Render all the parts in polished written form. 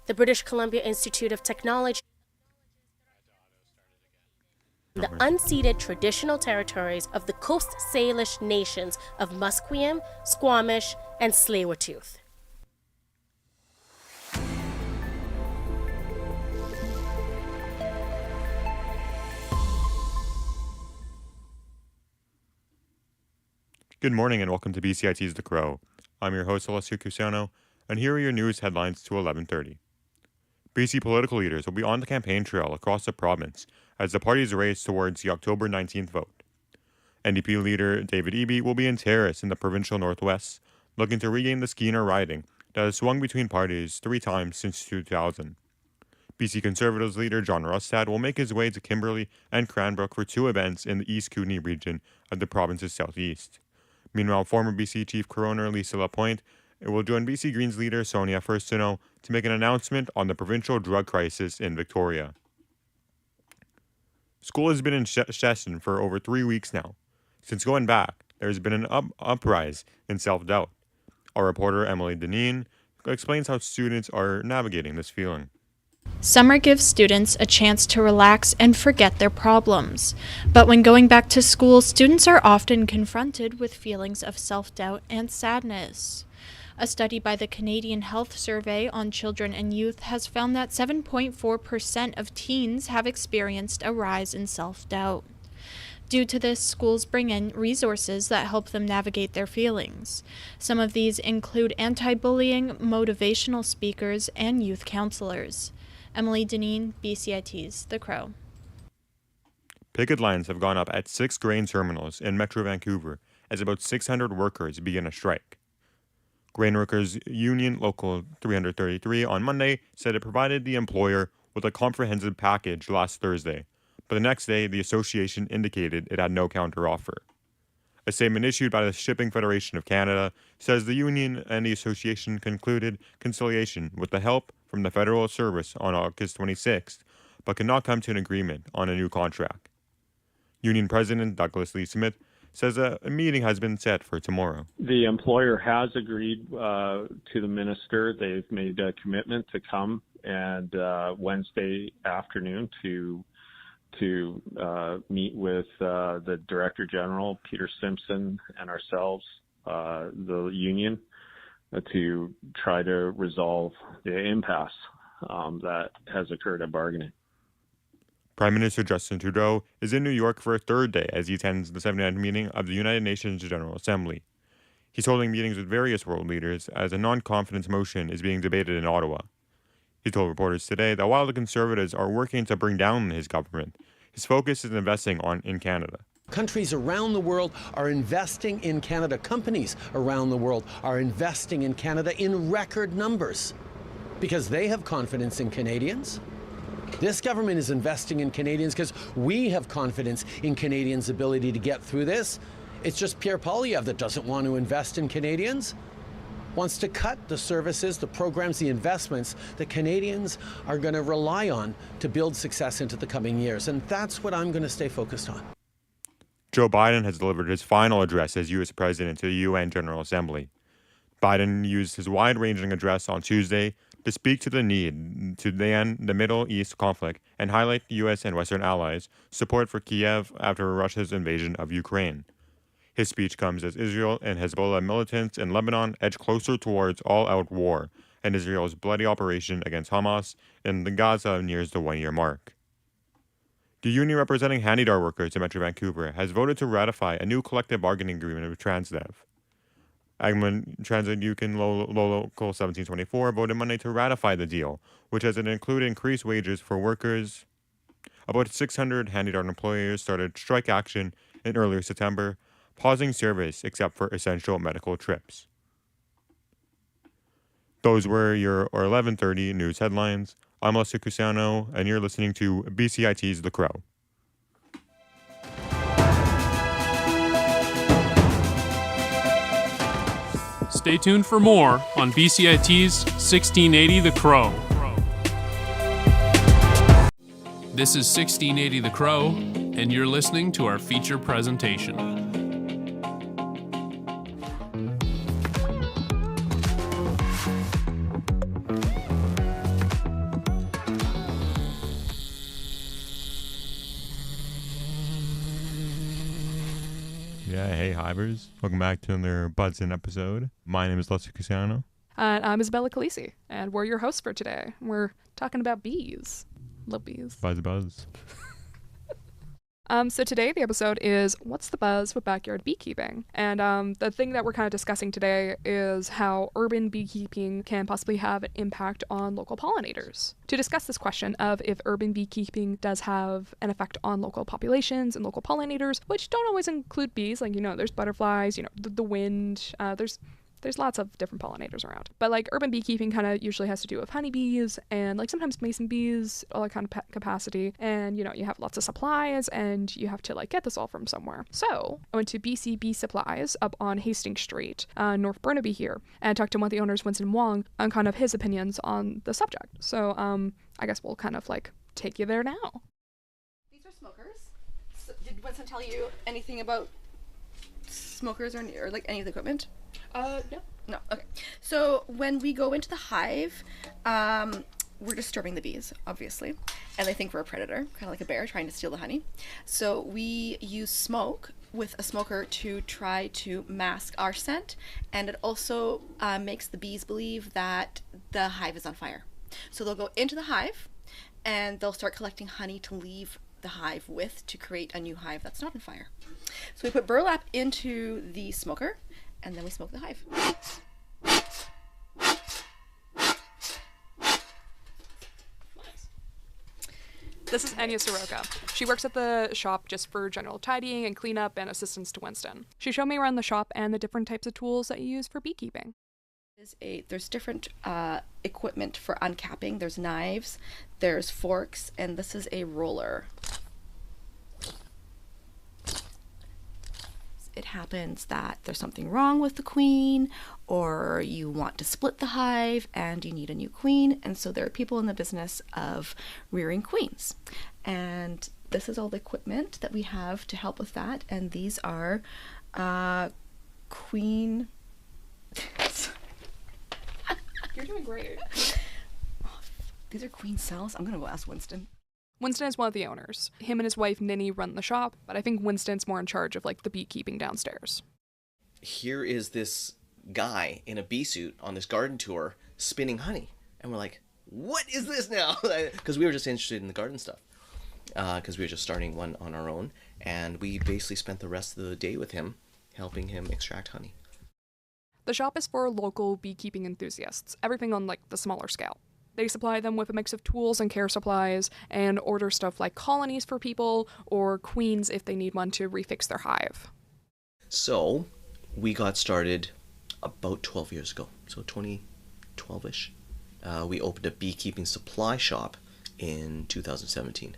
The British Columbia Institute of Technology, the unceded traditional territories of the Coast Salish nations of Musqueam, Squamish, and Tsleil-Waututh. Good morning and welcome to BCIT's The Crow. I'm your host, Alessio Cusano, and here are your news headlines to 11:30. BC political leaders will be on the campaign trail across the province as the parties race towards the October 19th vote. NDP leader David Eby will be in Terrace in the provincial northwest, looking to regain the Skeena riding that has swung between parties 3 times since 2000. BC Conservatives leader John Rustad will make his way to Kimberley and Cranbrook for 2 events in the East Kootenay region of the province's southeast. Meanwhile, former BC Chief Coroner Lisa Lapointe will join BC Greens leader Sonia Furstenau to make an announcement on the provincial drug crisis in Victoria. School has been in session for over 3 weeks now. Since going back, there has been an uprise in self-doubt. Our reporter Emily Deneen explains how students are navigating this feeling. Summer gives students a chance to relax and forget their problems. But when going back to school, students are often confronted with feelings of self-doubt and sadness. A study by the Canadian Health Survey on Children and Youth has found that 7.4% of teens have experienced a rise in self-doubt. Due to this, schools bring in resources that help them navigate their feelings. Some of these include anti-bullying, motivational speakers, and youth counselors. Emily Deneen, BCIT's The Crow. Picket lines have gone up at 6 grain terminals in Metro Vancouver as about 600 workers begin a strike. Grain Workers Union Local 333 on Monday said it provided the employer with a comprehensive package last Thursday, but the next day the association indicated it had no counteroffer. A statement issued by the Shipping Federation of Canada says the union and the association concluded conciliation with the help from the Federal Service on August 26th, but could not come to an agreement on a new contract. Union President Douglas Lee Smith says a meeting has been set for tomorrow. The employer has agreed to the minister. They've made a commitment to come and Wednesday afternoon to meet with the Director General, Peter Simpson, and ourselves, the union, to try to resolve the impasse that has occurred at bargaining. Prime Minister Justin Trudeau is in New York for a 3rd day as he attends the 79th meeting of the United Nations General Assembly. He's holding meetings with various world leaders as a non-confidence motion is being debated in Ottawa. He told reporters today that while the Conservatives are working to bring down his government, his focus is investing in Canada. Countries around the world are investing in Canada. Companies around the world are investing in Canada in record numbers because they have confidence in Canadians. This government is investing in Canadians because we have confidence in Canadians' ability to get through this. It's just Pierre Poilievre that doesn't want to invest in Canadians, wants to cut the services, the programs, the investments that Canadians are going to rely on to build success into the coming years. And that's what I'm going to stay focused on. Joe Biden has delivered his final address as U.S. President to the UN General Assembly. Biden used his wide-ranging address on Tuesday to speak to the need to end the Middle East conflict and highlight the U.S. and Western allies' support for Kiev after Russia's invasion of Ukraine. His speech comes as Israel and Hezbollah militants in Lebanon edge closer towards all-out war, and Israel's bloody operation against Hamas in Gaza nears the 1-year mark. The union representing Handydar workers in Metro Vancouver has voted to ratify a new collective bargaining agreement with Transdev. Agman Transit Yukon Local 1724 voted Monday to ratify the deal, which has included increased wages for workers. About 600 Handydar employers started strike action in early September, pausing service except for essential medical trips. Those were your 11:30 news headlines. I'm Alessio Cusano, and you're listening to BCIT's The Crow. Stay tuned for more on BCIT's 1680 The Crow. This is 1680 The Crow, and you're listening to our feature presentation. Hivers. Welcome back to another Buds In episode. My name is Lester Casiano. And I'm Isabella Calisi, and we're your hosts for today. We're talking about bees. Love bees. Buzz. So today the episode is What's the Buzz with Backyard Beekeeping? And the thing that we're kind of discussing today is how urban beekeeping can possibly have an impact on local pollinators. To discuss this question of if urban beekeeping does have an effect on local populations and local pollinators, which don't always include bees, like, there's butterflies, the wind, there's lots of different pollinators around. But like urban beekeeping kind of usually has to do with honeybees and like sometimes mason bees, all that kind of capacity. And you have lots of supplies and you have to like get this all from somewhere. So I went to BC Bee Supplies up on Hastings Street, North Burnaby here, and talked to one of the owners, Winston Wong, on kind of his opinions on the subject. So I guess we'll kind of like take you there now. These are smokers. So did Winston tell you anything about smokers or like any of the equipment? No. Okay. So when we go into the hive, we're disturbing the bees, obviously, and they think we're a predator, kind of like a bear trying to steal the honey. So we use smoke with a smoker to try to mask our scent, and it also makes the bees believe that the hive is on fire. So they'll go into the hive, and they'll start collecting honey to leave the hive with to create a new hive that's not on fire. So we put burlap into the smoker, and then we smoke the hive. This is Anya Soroka. She works at the shop just for general tidying and cleanup and assistance to Winston. She showed me around the shop and the different types of tools that you use for beekeeping. There's different equipment for uncapping. There's knives, there's forks, and this is a roller. It happens that there's something wrong with the queen, or you want to split the hive and you need a new queen, and so there are people in the business of rearing queens. And this is all the equipment that we have to help with that, and these are queen... You're doing great. These are queen cells. I'm gonna go ask Winston. Winston is one of the owners. Him and his wife, Ninny, run the shop, but I think Winston's more in charge of, like, the beekeeping downstairs. Here is this guy in a bee suit on this garden tour spinning honey. And we're like, what is this now? Because we were just interested in the garden stuff. Because we were just starting one on our own. And we basically spent the rest of the day with him, helping him extract honey. The shop is for local beekeeping enthusiasts, everything on, like, the smaller scale. They supply them with a mix of tools and care supplies and order stuff like colonies for people or queens if they need one to refix their hive. So we got started about 12 years ago, so 2012-ish. We opened a beekeeping supply shop in 2017.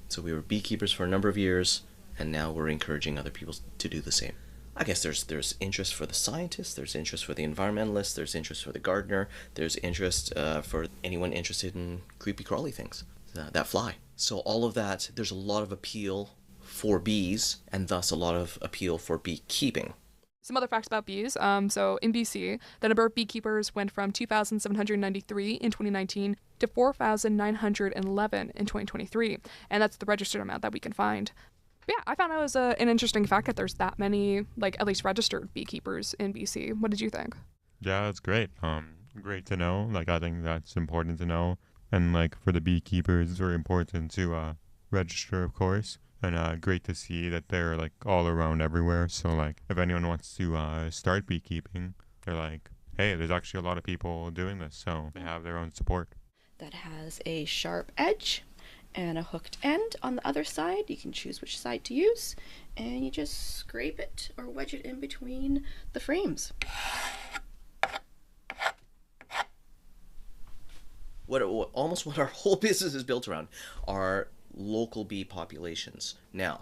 So we were beekeepers for a number of years, and now we're encouraging other people to do the same. I guess there's interest for the scientists, there's interest for the environmentalists, there's interest for the gardener, there's interest for anyone interested in creepy crawly things that fly. So all of that, there's a lot of appeal for bees, and thus a lot of appeal for beekeeping. Some other facts about bees. So in BC, the number of beekeepers went from 2,793 in 2019 to 4,911 in 2023, and that's the registered amount that we can find. Yeah, I found it was an interesting fact that there's that many, like, at least registered beekeepers in BC. What did you think? Yeah, it's great. Great to know. Like, I think that's important to know. And, like, for the beekeepers, it's very important to register, of course. And great to see that they're, like, all around everywhere. So, like, if anyone wants to start beekeeping, they're like, hey, there's actually a lot of people doing this. So they have their own support. That has a sharp edge and a hooked end on the other side. You can choose which side to use, and you just scrape it or wedge it in between the frames. Almost what our whole business is built around are local bee populations. Now,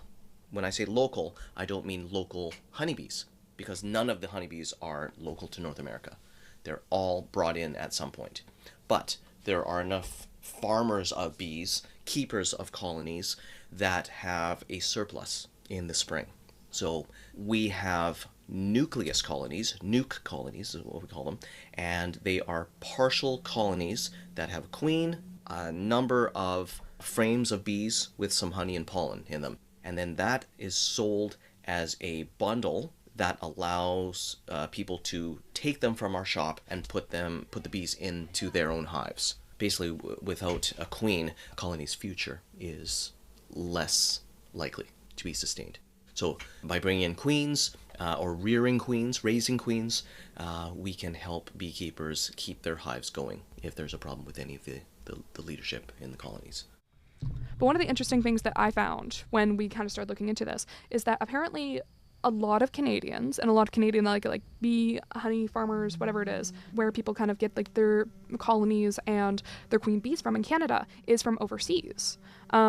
when I say local, I don't mean local honeybees, because none of the honeybees are local to North America. They're all brought in at some point. But there are enough farmers of bees, keepers of colonies, that have a surplus in the spring. So we have nucleus colonies, nuke colonies is what we call them, and they are partial colonies that have a queen, a number of frames of bees with some honey and pollen in them. And then that is sold as a bundle that allows people to take them from our shop and put the bees into their own hives. Basically, without a queen, a colony's future is less likely to be sustained. So by bringing in queens or rearing queens, raising queens, we can help beekeepers keep their hives going if there's a problem with any of the leadership in the colonies. But one of the interesting things that I found when we kind of started looking into this is that apparently a lot of Canadians and a lot of Canadian like bee, honey farmers, whatever it is, where people kind of get like their colonies and their queen bees from in Canada is from overseas.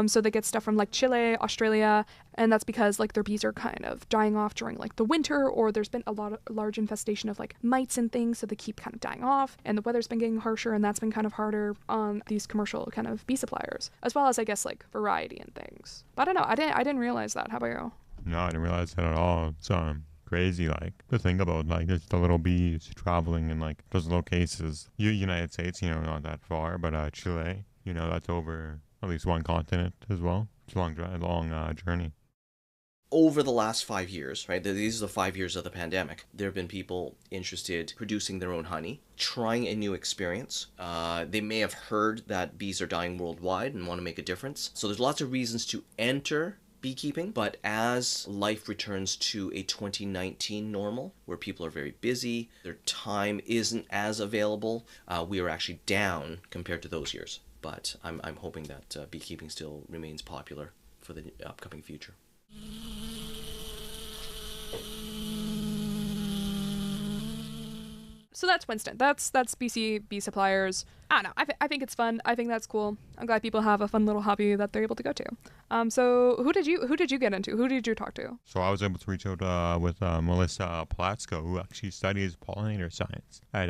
So they get stuff from like Chile, Australia, and that's because like their bees are kind of dying off during like the winter, or there's been a large infestation of like mites and things, so they keep kind of dying off, and the weather's been getting harsher, and that's been kind of harder on these commercial kind of bee suppliers, as well as I guess like variety and things. But I don't know, I didn't realize that. How about you? No, I didn't realize that at all. It's crazy, like, to think about, like, just the little bees traveling in, like, those little cases. United States, not that far, but Chile, that's over at least one continent as well. It's a long journey. Over the last 5 years, right, these are the 5 years of the pandemic, there have been people interested in producing their own honey, trying a new experience. They may have heard that bees are dying worldwide and want to make a difference. So there's lots of reasons to enter beekeeping, but as life returns to a 2019 normal, where people are very busy, their time isn't as available, we are actually down compared to those years. But I'm hoping that beekeeping still remains popular for the upcoming future. So that's Winston. That's BC Bee Suppliers. I don't know. I think it's fun. I think that's cool. I'm glad people have a fun little hobby that they're able to go to. So who did you get into? Who did you talk to? So I was able to reach out with Melissa Platsko, who actually studies pollinator science at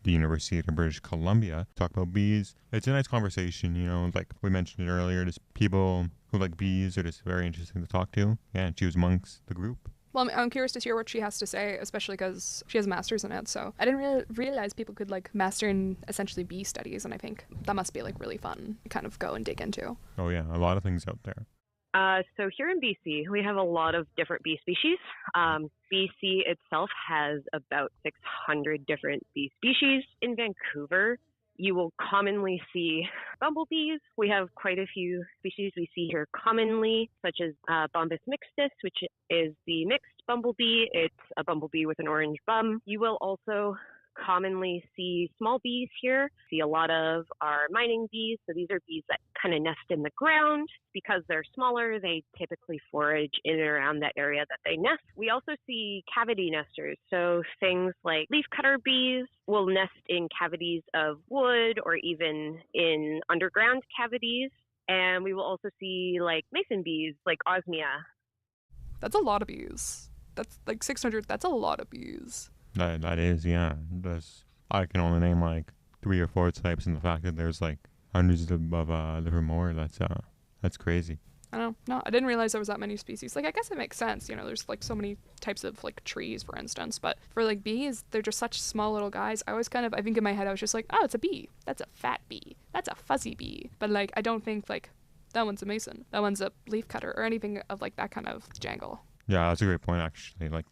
the University of British Columbia. Talk about bees. It's a nice conversation, like we mentioned earlier. Just people who like bees are just very interesting to talk to. Yeah, and she was amongst the group. Well, I'm curious to hear what she has to say, especially because she has a master's in it. So I didn't realize people could like master in essentially bee studies, and I think that must be like really fun to kind of go and dig into. Oh yeah, a lot of things out there. So here in BC, we have a lot of different bee species. BC itself has about 600 different bee species. In Vancouver, you will commonly see bumblebees. We have quite a few species we see here commonly, such as Bombus mixtus, which is the mixed bumblebee. It's a bumblebee with an orange bum. You will also commonly see small bees here. See a lot of our mining bees. So these are bees that kind of nest in the ground. Because they're smaller, they typically forage in and around that area that they nest. We also see cavity nesters. So things like leafcutter bees will nest in cavities of wood or even in underground cavities. And we will also see like mason bees, like osmia. That's a lot of bees. That's like 600. That's a lot of bees. That is, yeah. I can only name like 3 or 4 types, and the fact that there's like hundreds of different more, that's crazy. I don't know. No, I didn't realize there was that many species. Like, I guess it makes sense. There's like so many types of like trees, for instance. But for like bees, they're just such small little guys. I think in my head, I was just like, oh, it's a bee. That's a fat bee. That's a fuzzy bee. But like, I don't think like that one's a mason. That one's a leafcutter or anything of like that kind of jangle. Yeah, that's a great point, actually. Like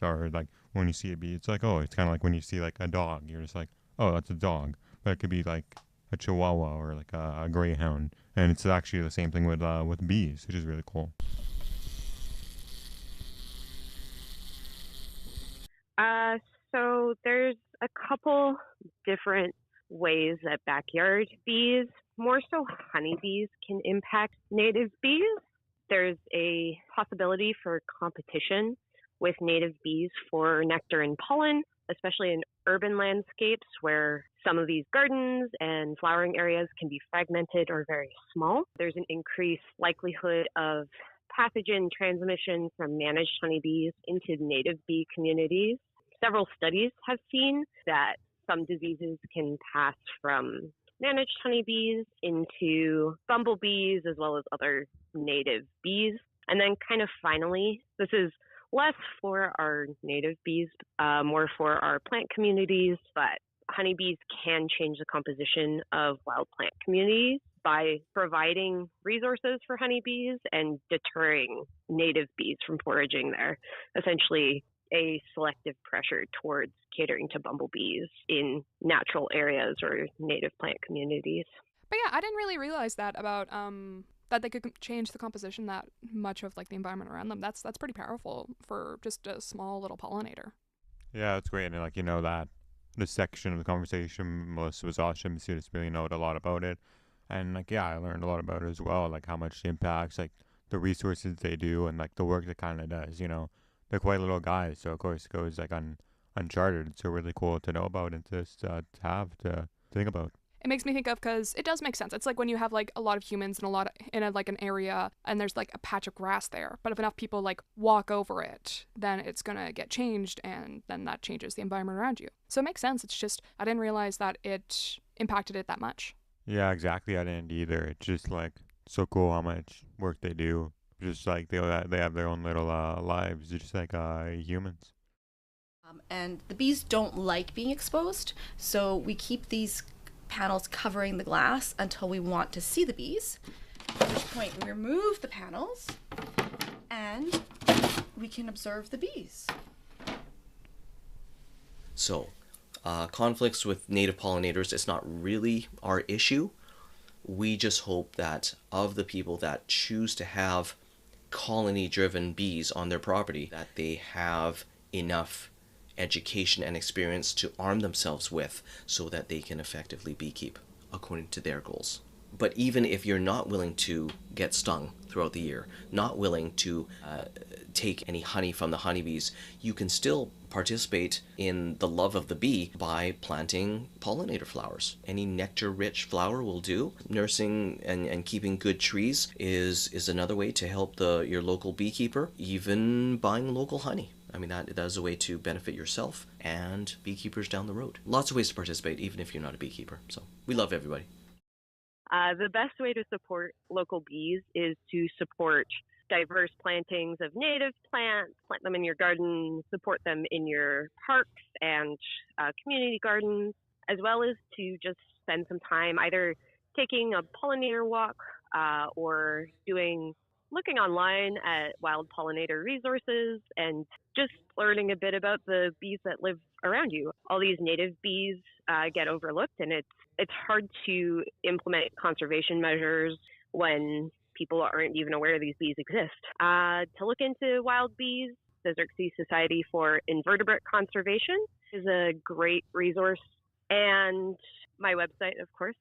when you see a bee, it's like, oh, it's kind of like when you see like a dog. You're just like, oh, that's a dog. But it could be like a chihuahua or like a greyhound. And it's actually the same thing with bees, which is really cool. So there's a couple different ways that backyard bees, more so honeybees, can impact native bees. There's a possibility for competition with native bees for nectar and pollen, especially in urban landscapes where some of these gardens and flowering areas can be fragmented or very small. There's an increased likelihood of pathogen transmission from managed honeybees into native bee communities. Several studies have seen that some diseases can pass from managed honeybees into bumblebees as well as other native bees. And then kind of finally, this is less for our native bees, more for our plant communities, but honeybees can change the composition of wild plant communities by providing resources for honeybees and deterring native bees from foraging there. Essentially, a selective pressure towards catering to bumblebees in natural areas or native plant communities. But yeah, I didn't really realize that about that they could change the composition that much of like the environment around them. That's pretty powerful for just a small little pollinator. Yeah, it's great. And like, that the section of the conversation, Melissa was awesome. She just really know a lot about it. And like, yeah, I learned a lot about it as well, like how much it impacts, like the resources they do and like the work that kind of does, They're quite little guys, so of course it goes like uncharted. It's so really cool to know about and just to have to think about. It makes me think of, because it does make sense. It's like when you have like a lot of humans and like an area and there's like a patch of grass there, but if enough people like walk over it, then it's gonna get changed, and then that changes the environment around you. So it makes sense. It's just I didn't realize that it impacted it that much. Yeah, exactly. I didn't either. It's just like so cool how much work they do. Just like they have their own little lives, just like humans. And the bees don't like being exposed, so we keep these panels covering the glass until we want to see the bees, at which point we remove the panels and we can observe the bees. So, conflicts with native pollinators is not really our issue. We just hope that of the people that choose to have colony-driven bees on their property, that they have enough education and experience to arm themselves with so that they can effectively beekeep according to their goals. But even if you're not willing to get stung throughout the year, not willing to take any honey from the honeybees, you can still participate in the love of the bee by planting pollinator flowers. Any nectar-rich flower will do. Nursing and keeping good trees is another way to help your local beekeeper, even buying local honey. I mean, that is a way to benefit yourself and beekeepers down the road. Lots of ways to participate, even if you're not a beekeeper. So we love everybody. The best way to support local bees is to support diverse plantings of native plants, plant them in your garden, support them in your parks and community gardens, as well as to just spend some time either taking a pollinator walk or looking online at wild pollinator resources and just learning a bit about the bees that live around you. All these native bees get overlooked, and it's hard to implement conservation measures when people aren't even aware these bees exist. To look into wild bees, the Xerxes Society for Invertebrate Conservation is a great resource. And my website, of course.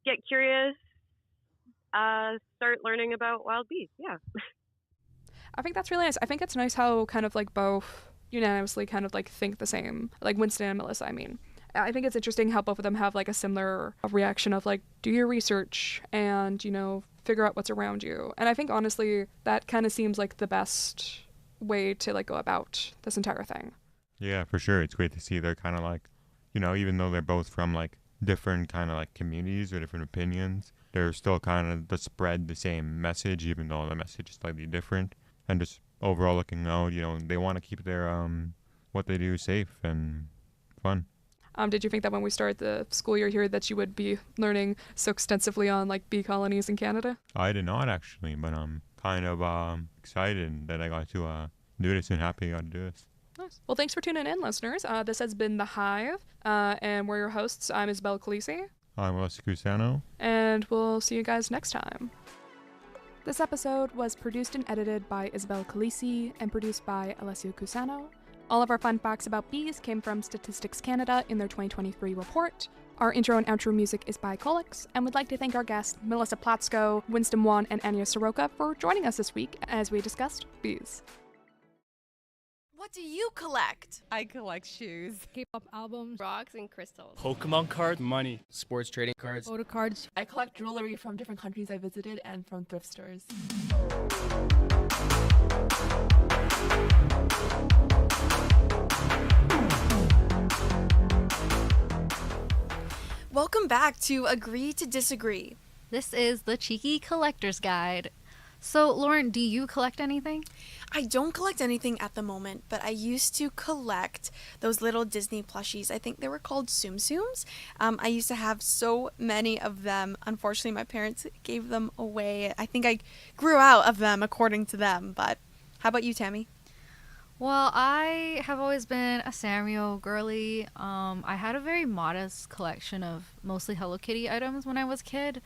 Get curious. Start learning about wild bees. Yeah. I think that's really nice. I think it's nice how kind of like both unanimously kind of like think the same, like Winston and Melissa, I mean. I think it's interesting how both of them have like a similar reaction of like, do your research and, figure out what's around you. And I think honestly, that kind of seems like the best way to like go about this entire thing. Yeah, for sure. It's great to see they're kind of like, even though they're both from like different kind of like communities or different opinions, they're still kind of to spread the same message, even though the message is slightly different. And just overall looking out, they want to keep their what they do safe and fun. Did you think that when we started the school year here that you would be learning so extensively on like bee colonies in Canada? I did not actually, but I'm kind of excited that I got to do this and happy I got to do this. Nice. Well, thanks for tuning in, listeners. This has been The Hive, and we're your hosts. I'm Isabel Calisi. I'm Melissa Cusano. And we'll see you guys next time. This episode was produced and edited by Isabel Calisi and produced by Alessio Cusano. All of our fun facts about bees came from Statistics Canada in their 2023 report. Our intro and outro music is by Colix, and we'd like to thank our guests Melissa Platsko, Winston Wan, and Anya Soroka for joining us this week as we discussed bees. What do you collect? I collect shoes, K-pop albums, rocks, and crystals. Pokemon cards, money, sports trading cards, photo cards. I collect jewelry from different countries I visited and from thrift stores. Welcome back to Agree to Disagree. This is the Cheeky Collector's Guide. So, Lauren, do you collect anything? I don't collect anything at the moment, but I used to collect those little Disney plushies. I think they were called Tsum Tsums. I used to have so many of them. Unfortunately, my parents gave them away. I think I grew out of them according to them, but how about you, Tammy? Well, I have always been a Sanrio girly. I had a very modest collection of mostly Hello Kitty items when I was a kid.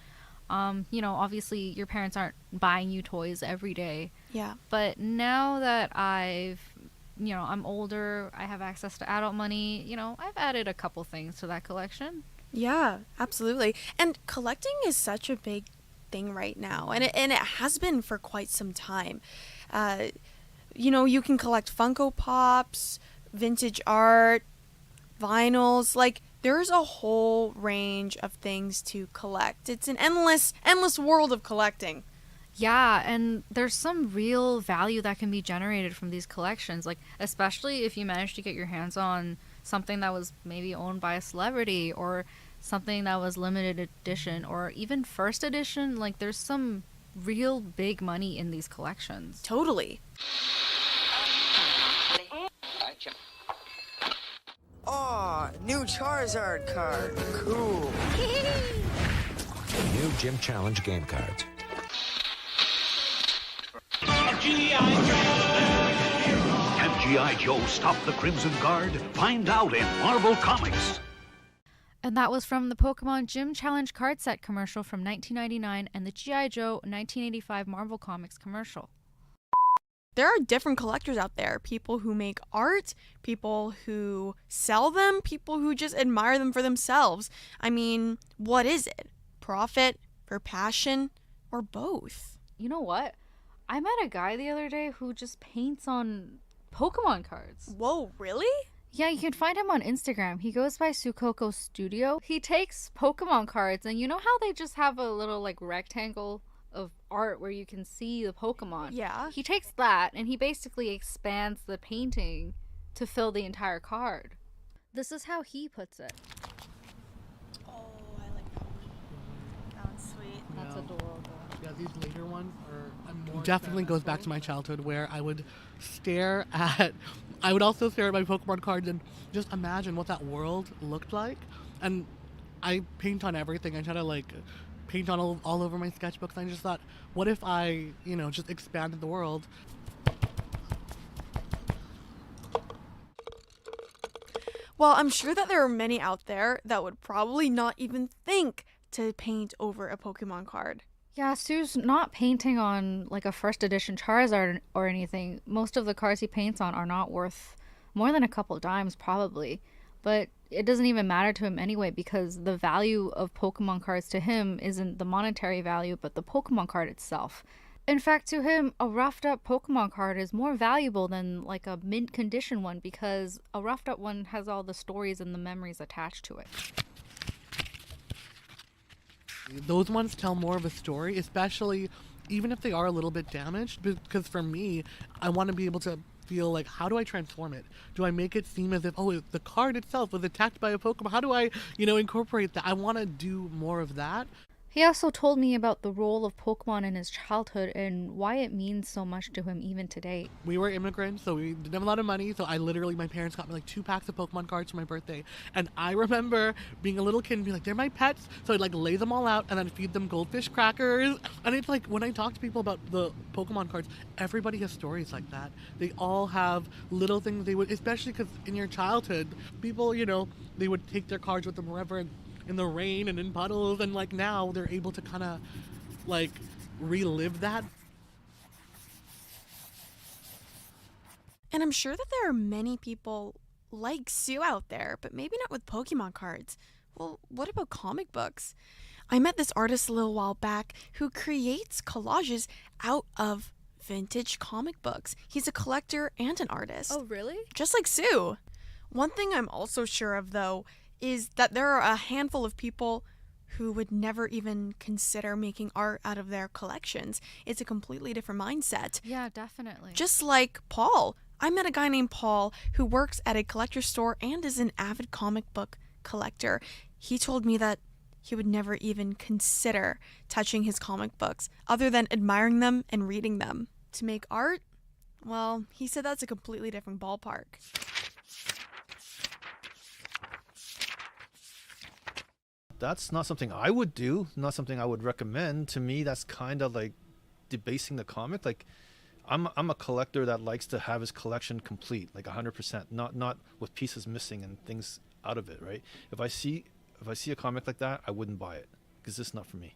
Obviously your parents aren't buying you toys every day. Yeah. But now that I'm older, I have access to adult money, I've added a couple things to that collection. Yeah, absolutely. And collecting is such a big thing right now, and it has been for quite some time. You can collect Funko Pops, vintage art, vinyls. Like, there's a whole range of things to collect. It's an endless world of collecting. Yeah, and there's some real value that can be generated from these collections, like especially if you manage to get your hands on something that was maybe owned by a celebrity or something that was limited edition or even first edition. Like, there's some real big money in these collections. Totally. Oh, new Charizard card. Cool. New Gym Challenge game cards. Can G.I. Joe stop the Crimson Guard? Find out in Marvel Comics. And that was from the Pokemon Gym Challenge card set commercial from 1999 and the G.I. Joe 1985 Marvel Comics commercial. There are different collectors out there. People who make art, people who sell them, people who just admire them for themselves. I mean, what is it? Profit, for passion, or both? You know what? I met a guy the other day who just paints on Pokemon cards. Whoa, really? Yeah, you can find him on Instagram. He goes by Sukoko Studio. He takes Pokemon cards, and you know how they just have a little, like, rectangle of art where you can see the Pokemon? Yeah. He takes that, and he basically expands the painting to fill the entire card. This is how he puts it. Oh, I like that one. That one's sweet. That's adorable. Yeah, these later ones definitely goes back to my childhood where I would also stare at my Pokemon cards and just imagine what that world looked like. And I paint on everything. I try to paint on all over my sketchbooks. And I just thought, what if I, just expanded the world? Well, I'm sure that there are many out there that would probably not even think to paint over a Pokemon card. Yeah, Sue's not painting on like a first edition Charizard or anything. Most of the cards he paints on are not worth more than a couple dimes probably. But it doesn't even matter to him anyway because the value of Pokemon cards to him isn't the monetary value but the Pokemon card itself. In fact, to him, a roughed up Pokemon card is more valuable than like a mint condition one because a roughed up one has all the stories and the memories attached to it. Those ones tell more of a story, especially even if they are a little bit damaged, because for me, I want to be able to feel like, how do I transform it? Do I make it seem as if, the card itself was attacked by a Pokemon? How do I, incorporate that? I want to do more of that. He also told me about the role of Pokemon in his childhood and why it means so much to him even today. We were immigrants, so we didn't have a lot of money, so my parents got me like 2 packs of Pokemon cards for my birthday. And I remember being a little kid and being like, they're my pets, so I'd lay them all out and then feed them goldfish crackers. And it's like, when I talk to people about the Pokemon cards, everybody has stories like that. They all have little things they would, especially because in your childhood, people, they would take their cards with them wherever in the rain and in puddles, and now they're able to kind of relive that. And I'm sure that there are many people like Sue out there, but maybe not with Pokemon cards. Well, what about comic books? I met this artist a little while back who creates collages out of vintage comic books. He's a collector and an artist. Oh, really? Just like Sue. One thing I'm also sure of, though, is that there are a handful of people who would never even consider making art out of their collections. It's a completely different mindset. Yeah, definitely. Just like Paul. I met a guy named Paul who works at a collector store and is an avid comic book collector. He told me that he would never even consider touching his comic books other than admiring them and reading them. To make art? Well, he said that's a completely different ballpark. That's not something I would do, not something I would recommend. To me, that's kind of like debasing the comic. I'm a collector that likes to have his collection complete, like 100%, not with pieces missing and things out of it, right? If I see a comic like that, I wouldn't buy it because it's not for me.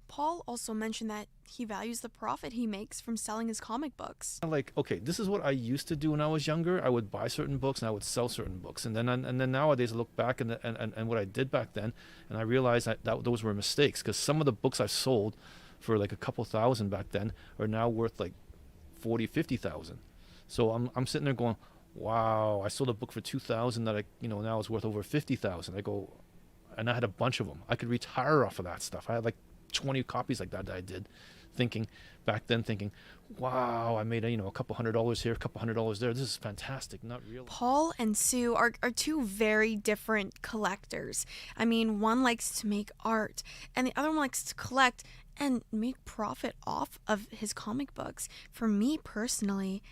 Paul also mentioned that he values the profit he makes from selling his comic books. Like, okay, this is what I used to do when I was younger. I would buy certain books and I would sell certain books, and then nowadays I look back and what I did back then, and I realized that those were mistakes, because some of the books I've sold for like a couple thousand back then are now worth like 40,000, 50,000. So I'm sitting there going, wow, I sold a book for 2,000 that now is worth over 50,000. I go, and I had a bunch of them. I could retire off of that stuff. I had like 20 copies like that I did, thinking, wow, I made a couple $100 here, a couple $100 there. This is fantastic. Not real. Paul and Sue are two very different collectors. I mean, one likes to make art and the other one likes to collect and make profit off of his comic books. For me personally,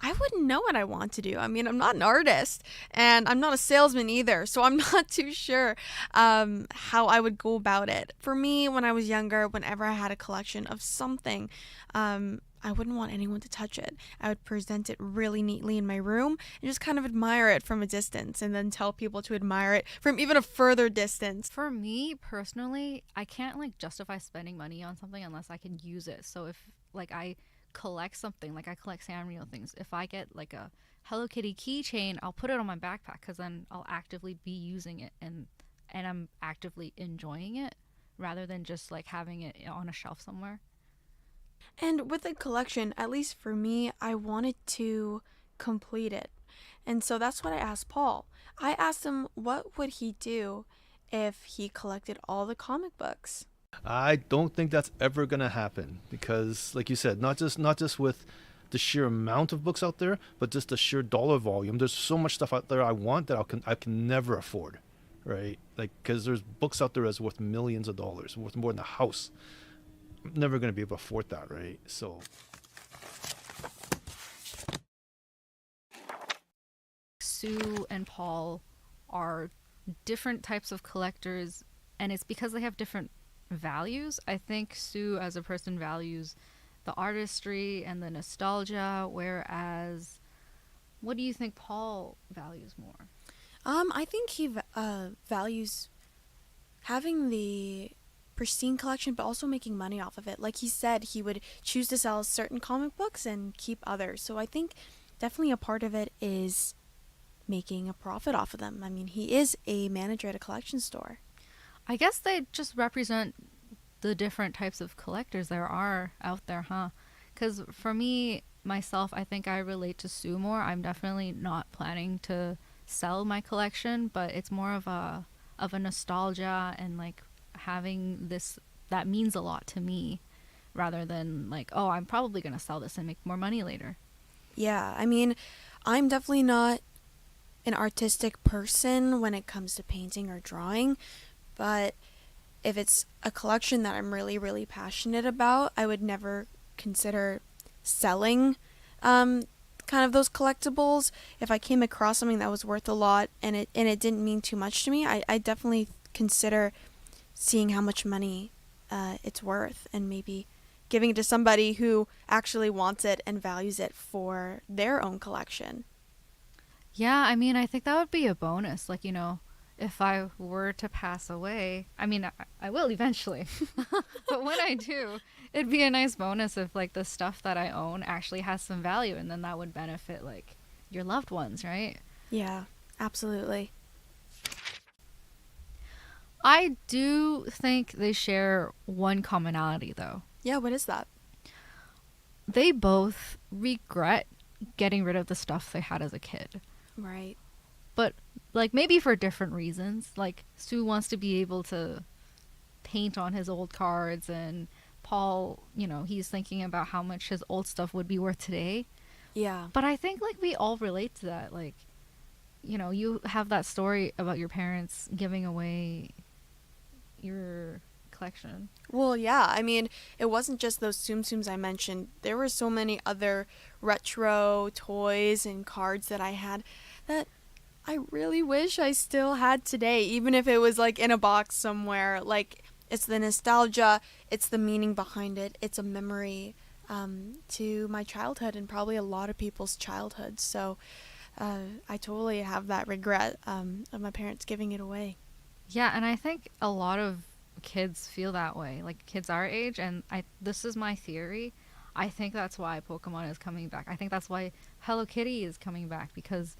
I wouldn't know what I want to do. I mean, I'm not an artist and I'm not a salesman either, so I'm not too sure how I would go about it. For me, when I was younger, whenever I had a collection of something, I wouldn't want anyone to touch it. I would present it really neatly in my room and just kind of admire it from a distance and then tell people to admire it from even a further distance. For me personally, I can't justify spending money on something unless I can use it. So if I collect something, like I collect Sanrio things, if I get like a Hello Kitty keychain, I'll put it on my backpack because then I'll actively be using it and I'm actively enjoying it rather than just having it on a shelf somewhere. And with the collection, at least for me, I wanted to complete it. And so that's what I asked Paul. I asked him what would he do if he collected all the comic books. I don't think that's ever going to happen because, like you said, not just with the sheer amount of books out there, but just the sheer dollar volume. There's so much stuff out there I want that I can never afford, right? Because there's books out there that's worth millions of dollars, worth more than a house. I'm never going to be able to afford that, right? So. Sue and Paul are different types of collectors, and it's because they have different values. I think Sue as a person values the artistry and the nostalgia, whereas what do you think Paul values more? I think he values having the pristine collection but also making money off of it. Like he said, he would choose to sell certain comic books and keep others. So I think definitely a part of it is making a profit off of them. I mean, he is a manager at a collection store. I guess they just represent the different types of collectors there are out there, huh? Because for me, myself, I think I relate to Sue more. I'm definitely not planning to sell my collection, but it's more of a nostalgia and having this that means a lot to me rather than oh, I'm probably going to sell this and make more money later. Yeah, I mean, I'm definitely not an artistic person when it comes to painting or drawing, but if it's a collection that I'm really, really passionate about, I would never consider selling kind of those collectibles. If I came across something that was worth a lot and it didn't mean too much to me, I definitely consider seeing how much money it's worth and maybe giving it to somebody who actually wants it and values it for their own collection. Yeah, I mean, I think that would be a bonus. If I were to pass away, I mean, I will eventually, but when I do, it'd be a nice bonus if the stuff that I own actually has some value, and then that would benefit your loved ones, right? Yeah, absolutely. I do think they share one commonality, though. Yeah, what is that? They both regret getting rid of the stuff they had as a kid. Right. But maybe for different reasons. Sue wants to be able to paint on his old cards, and Paul, he's thinking about how much his old stuff would be worth today. Yeah. But I think we all relate to that. You have that story about your parents giving away your collection. Well, yeah. I mean, it wasn't just those Tsum Tsums I mentioned. There were so many other retro toys and cards that I had that I really wish I still had today, even if it was in a box somewhere. It's the nostalgia, it's the meaning behind it, it's a memory. to my childhood and probably a lot of people's childhoods. So I totally have that regret of my parents giving it away. Yeah, and I think a lot of kids feel that way, like kids our age, and this is my theory. I think that's why Pokemon is coming back. I think that's why Hello Kitty is coming back, because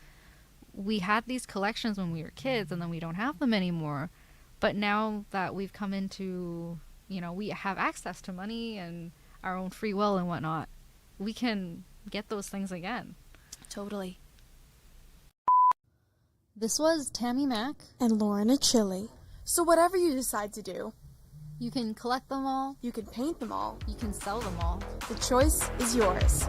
we had these collections when we were kids and then we don't have them anymore. But now that we've come into, we have access to money and our own free will and whatnot, we can get those things again. Totally. This was Tammy Mack and Lauren Achille. So whatever you decide to do, you can collect them all, you can paint them all, you can sell them all. The choice is yours.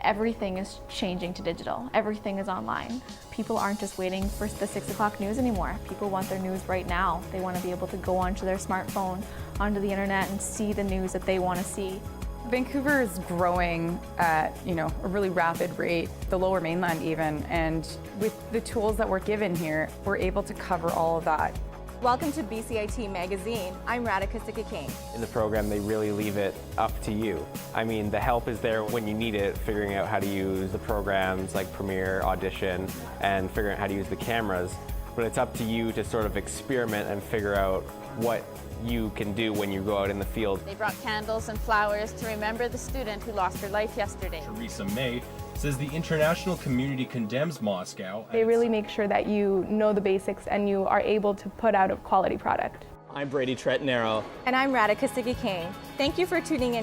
Everything is changing to digital. Everything is online. People aren't just waiting for the 6 o'clock news anymore. People want their news right now. They want to be able to go onto their smartphone, onto the internet, and see the news that they want to see. Vancouver is growing at, a really rapid rate, the Lower Mainland even, and with the tools that we're given here, we're able to cover all of that. Welcome to BCIT Magazine. I'm Radhika Sikakane. In the program, they really leave it up to you. I mean, the help is there when you need it, figuring out how to use the programs like Premiere, Audition, and figuring out how to use the cameras. But it's up to you to sort of experiment and figure out what you can do when you go out in the field. They brought candles and flowers to remember the student who lost her life yesterday. Teresa May says the international community condemns Moscow. They really make sure that you know the basics and you are able to put out a quality product. I'm Brady Tretanero. And I'm Radhika Sikakane. Thank you for tuning in